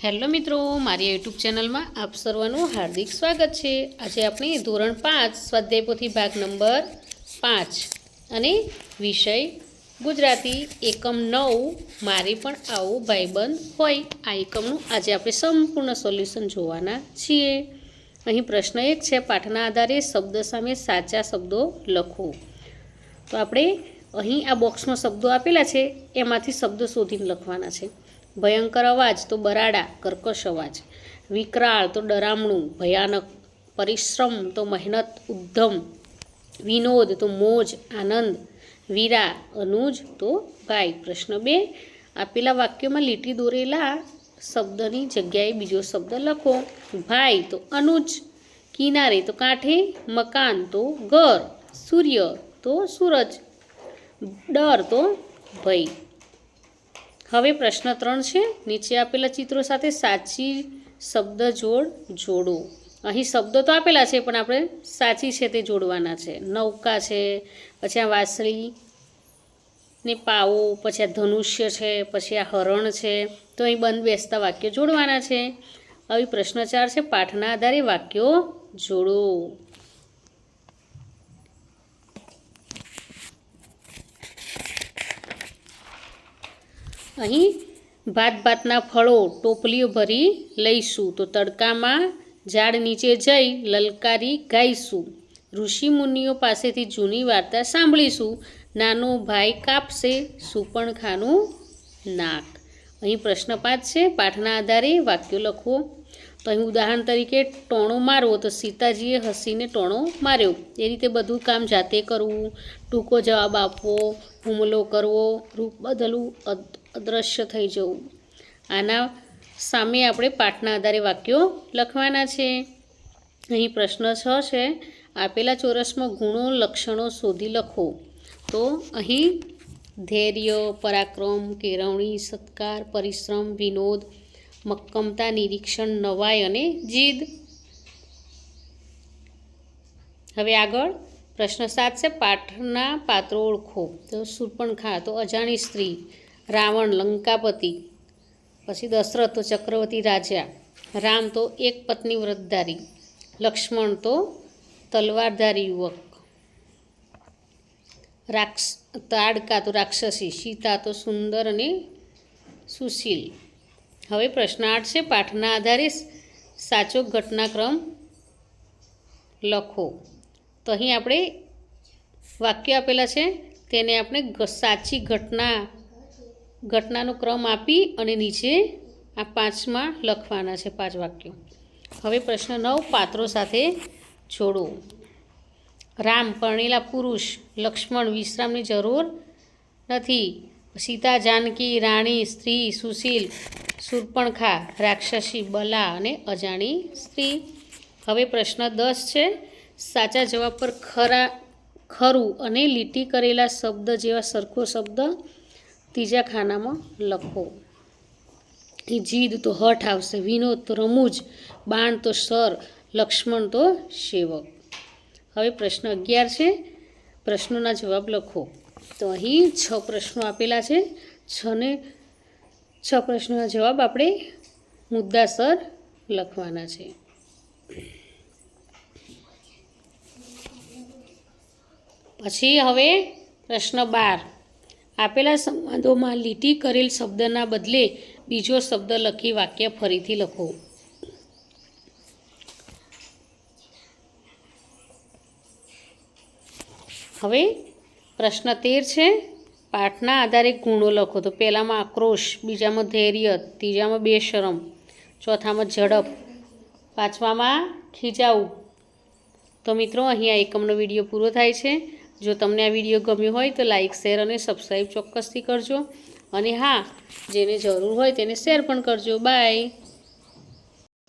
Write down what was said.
Hello મિત્રો, મારી YouTube ચેનલમાં આપ સર્વનું હાર્દિક સ્વાગત છે। આજે આપણે ધોરણ 5 સ્વાધ્યાય પોથી ભાગ નંબર 5 અને વિષય ગુજરાતી એકમ 9 મારી પણ આવું ભાઈબંધ હોય આ એકમનું આજે આપણે સંપૂર્ણ સોલ્યુશન જોવાના છીએ। અહીં પ્રશ્ન 1 છે, પાઠના આધારે શબ્દ સામે સાચા શબ્દો લખો। તો આપણે અહીં આ બોક્સમાં શબ્દો આપેલા છે એમાંથી શબ્દો શોધીને લખવાના છે। ભયંકર અવાજ તો બરાડા કર્કશ અવાજ, વિકરાળ તો ડરામણું ભયાનક, પરિશ્રમ તો મહેનત ઉદ્યમ, વિનોદ તો મોજ આનંદ, વીરા અનુજ તો ભાઈ। પ્રશ્ન 2, આપેલા વાક્યોમાં લીટી દોરેલા શબ્દની જગ્યાએ બીજો શબ્દ લખો। ભાઈ તો અનુજ, કિનારે તો કાંઠે, મકાન તો ઘર, સૂર્ય તો સૂરજ, ડર તો ભય। હવે પ્રશ્ન 3 છે, નીચે આપેલા ચિત્રો સાથે સાચી શબ્દ જોડ જોડો। અહીં શબ્દો તો આપેલા છે પણ આપણે સાચી છે તે જોડવાના છે। નૌકા છે, પછી આ વાંસળી ને પાવો, પછી આ ધનુષ્ય છે, પછી આ હરણ છે, તો અહીં બંધ બેસતા વાક્યો જોડવાના છે। હવે પ્રશ્ન 4 છે, પાઠના આધારે વાક્યો જોડો। અહીં ભાતના ફળો ટોપલીઓ ભરી લઈશું, તો તડકામાં ઝાડ નીચે જઈ લલકારી ગાઈશું, ઋષિ મુનિઓ પાસેથી જૂની વાર્તા સાંભળીશું, નાનો ભાઈ કાપશે સુપર્ણખાનું નાક। અહીં પ્રશ્ન 5 છે, પાઠના આધારે વાક્યો લખો। તો અહીં ઉદાહરણ તરીકે ટોણો મારવો, તો સીતાજીએ હસીને ટોણો માર્યો, એ રીતે બધું કામ જાતે કરવું, ટૂંકો જવાબ આપવો, હુમલો કરવો, રૂપ બદલવું, અદૃશ્ય થઈ જવું। આના સામે આપણે પાઠના આધારે વાક્યો લખવાના છે। અહીં પ્રશ્ન 6 છે, આપેલા ચોરસમાં ગુણો લક્ષણો શોધી લખો। તો અહીં ધૈર્ય, પરાક્રમ, કેળવણી, સત્કાર, પરિશ્રમ, વિનોદ, મક્કમતા, નિરીક્ષણ, નવાઈ અને જીદ। હવે આગળ પ્રશ્ન 7 છે, પાઠના પાત્રો ઓળખો। તો શૂર્પણખા તો અજાણી સ્ત્રી, રાવણ લંકાપતિ, પછી દશરથ તો ચક્રવર્તી રાજા, રામ તો એક પત્ની વ્રતધારી, લક્ષ્મણ તો તલવારધારી યુવક, તાડકા તો રાક્ષસી, સીતા તો સુંદર અને સુશીલ। હવે પ્રશ્ન 8 છે, પાઠના આધારે સાચો ઘટનાક્રમ લખો। તો અહીં આપણે વાક્ય આપેલા છે તેને આપણે સાચી ઘટનાનો ક્રમ આપી અને નીચે આ 5માં લખવાના છે 5 વાક્યો। હવે પ્રશ્ન 9, પાત્રો સાથે જોડો। રામ પરણેલા પુરુષ, લક્ષ્મણ વિશ્રામની જરૂર નથી, સીતા જાનકી રાણી સ્ત્રી સુશીલ, શૂર્પણખા રાક્ષસી બલા અને અજાણી સ્ત્રી। હવે પ્રશ્ન 10 છે, સાચા જવાબ પર ખરું અને લીટી કરેલા શબ્દ જેવા સરખો શબ્દ ત્રીજા ખાનામાં લખો। જીદ તો હઠ આવશે, વિનોદ તો રમૂજ, બાણ તો સર, લક્ષ્મણ તો સેવક। હવે પ્રશ્ન 11 છે, પ્રશ્નોના જવાબ લખો। તો અહીં 6 પ્રશ્નો આપેલા છે, 6 પ્રશ્નોના જવાબ આપણે મુદ્દાસર લખવાના છે। પછી હવે પ્રશ્ન 12, આપેલા સંવાદોમાં લીટી કરેલ શબ્દના બદલે બીજો શબ્દ લખી વાક્ય ફરીથી લખો। હવે પ્રશ્ન 13 છે, પાઠના આધારે ગુણો લખો। તો પહેલામાં આક્રોશ, બીજામાં ધૈર્ય, ત્રીજામાં બેશરમ, ચોથામાં ઝડપ, પાંચમામાં ખીજાવું। તો મિત્રો, અહીં આ એકમનો વિડીયો પૂરો થાય છે। જો તમને આ વિડીયો ગમ્યો હોય તો લાઇક, શેર અને સબસ્ક્રાઈબ ચોક્કસથી કરજો, અને હા, જેને જરૂર હોય તેને શેર પણ કરજો। બાય।